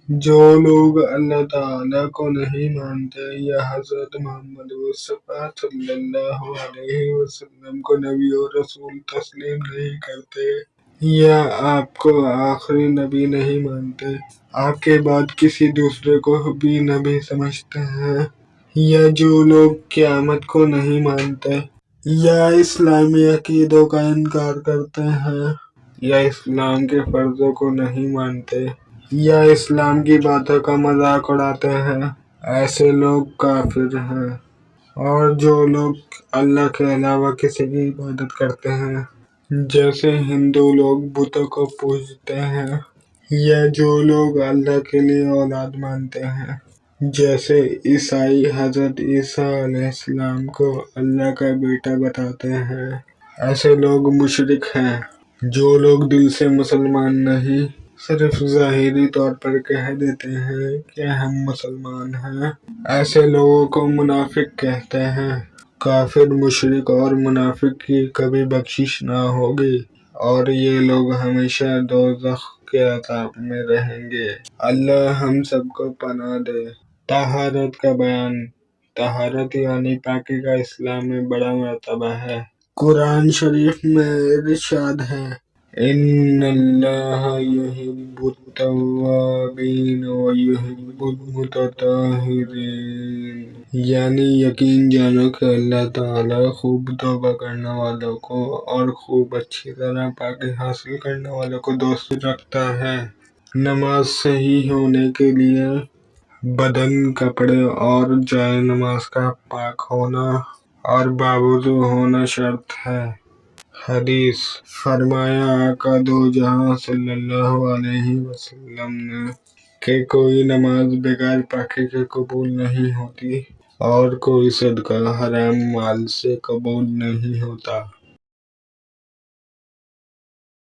جو لوگ اللہ تعالیٰ کو نہیں مانتے یا حضرت محمد مصطفیٰ صلی اللہ علیہ وسلم کو نبی اور رسول تسلیم نہیں کرتے، یا آپ کو آخری نبی نہیں مانتے، آپ کے بعد کسی دوسرے کو بھی نبی سمجھتے ہیں، یا جو لوگ قیامت کو نہیں مانتے، یا اسلامی عقیدوں کا انکار کرتے ہیں، یا اسلام کے فرضوں کو نہیں مانتے، یا اسلام کی باتوں کا مذاق اڑاتے ہیں، ایسے لوگ کافر ہیں۔ اور جو لوگ اللہ کے علاوہ کسی کی عبادت کرتے ہیں، جیسے ہندو لوگ بتوں کو پوجتے ہیں، یا جو لوگ اللہ کے لیے اولاد مانتے ہیں، جیسے عیسائی حضرت عیسیٰ علیہ السلام کو اللہ کا بیٹا بتاتے ہیں، ایسے لوگ مشرک ہیں۔ جو لوگ دل سے مسلمان نہیں، صرف ظاہری طور پر کہہ دیتے ہیں کہ ہم مسلمان ہیں، ایسے لوگوں کو منافق کہتے ہیں۔ کافر، مشرک اور منافق کی کبھی بخشش نہ ہوگی، اور یہ لوگ ہمیشہ دوزخ کے عذاب میں رہیں گے۔ اللہ ہم سب کو پناہ دے۔ طہارت کا بیان۔ طہارت یعنی پاکی کا اسلام میں بڑا مرتبہ ہے۔ قرآن شریف میں ارشاد ہے، ان اللہ یحب التوابین ویحب المتطہرین، یعنی یقین جانو کہ اللہ تعالیٰ خوب توبہ کرنے والوں کو اور خوب اچھی طرح پاکی حاصل کرنے والوں کو دوست رکھتا ہے۔ نماز صحیح ہونے کے لیے بدن، کپڑے اور جائے نماز کا پاک ہونا اور باوضو ہونا شرط ہے۔ حدیث: فرمایا آقا دو جہاں صلی اللہ علیہ وسلم نے کہ کوئی نماز بغیر پاکی کے قبول نہیں ہوتی، اور کوئی صدقہ حرام مال سے قبول نہیں ہوتا۔